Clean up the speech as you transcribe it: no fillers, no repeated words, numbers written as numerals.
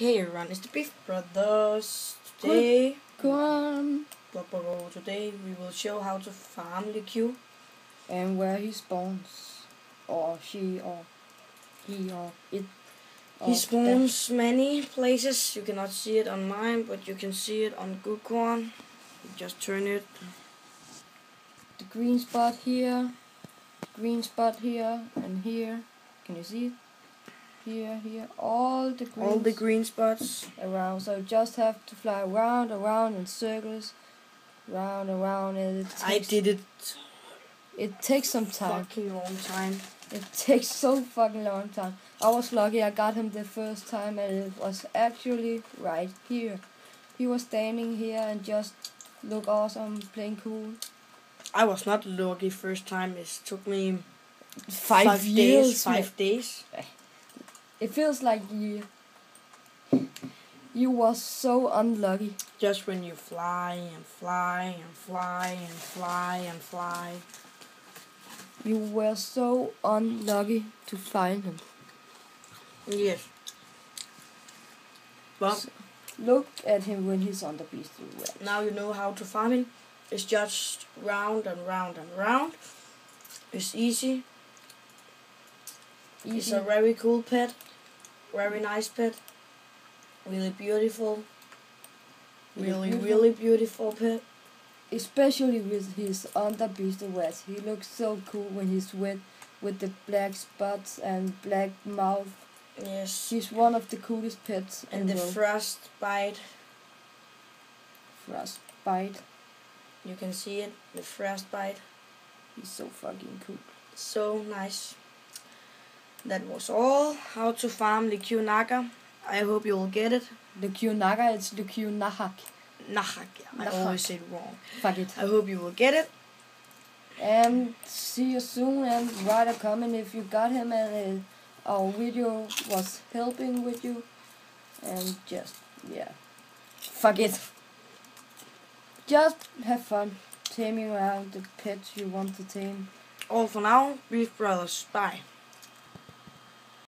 Hey everyone, it's the Beef Brothers. Today we will show how to farm Leeku. And where he spawns. Or she or he or it. He spawns many places. You cannot see it on mine, but you can see it on Gukorn. Just turn it. The green spot here, green spot here, and here. Can you see it? Here, all the green spots around. So you just have to fly around in circles, round, and I did it. It takes some time. Fucking long time. It takes so fucking long time. I was lucky. I got him the first time, and it was actually right here. He was standing here and just look awesome, playing cool. I was not lucky first time. It took me 5 years. 5 days. It feels like you was so unlucky. Just when you fly and fly and fly and fly and fly. You were so unlucky to find him. Yes. Well, look at him when he's on the beast. Now you know how to farm him. It's just round and round and round. It's easy. It's a very cool pet. Very nice pet. Really beautiful. Really beautiful pet. Especially with his under beast wet. He looks so cool when he's wet with the black spots and black mouth. Yes. He's one of the coolest pets. And the frostbite. Frostbite. You can see it. The frostbite. He's so fucking cool. So nice. That was all. How to farm Leeku Naga. I hope you will get it. Leeku Naga, it's Leeku Nahak. Nahak. I always say it wrong. Fuck it. I hope you will get it. And see you soon, and write a comment if you got him and our video was helping with you. And just, yeah. Fuck it. Just have fun taming around the pets you want to tame. All for now. Beef Brothers. Bye.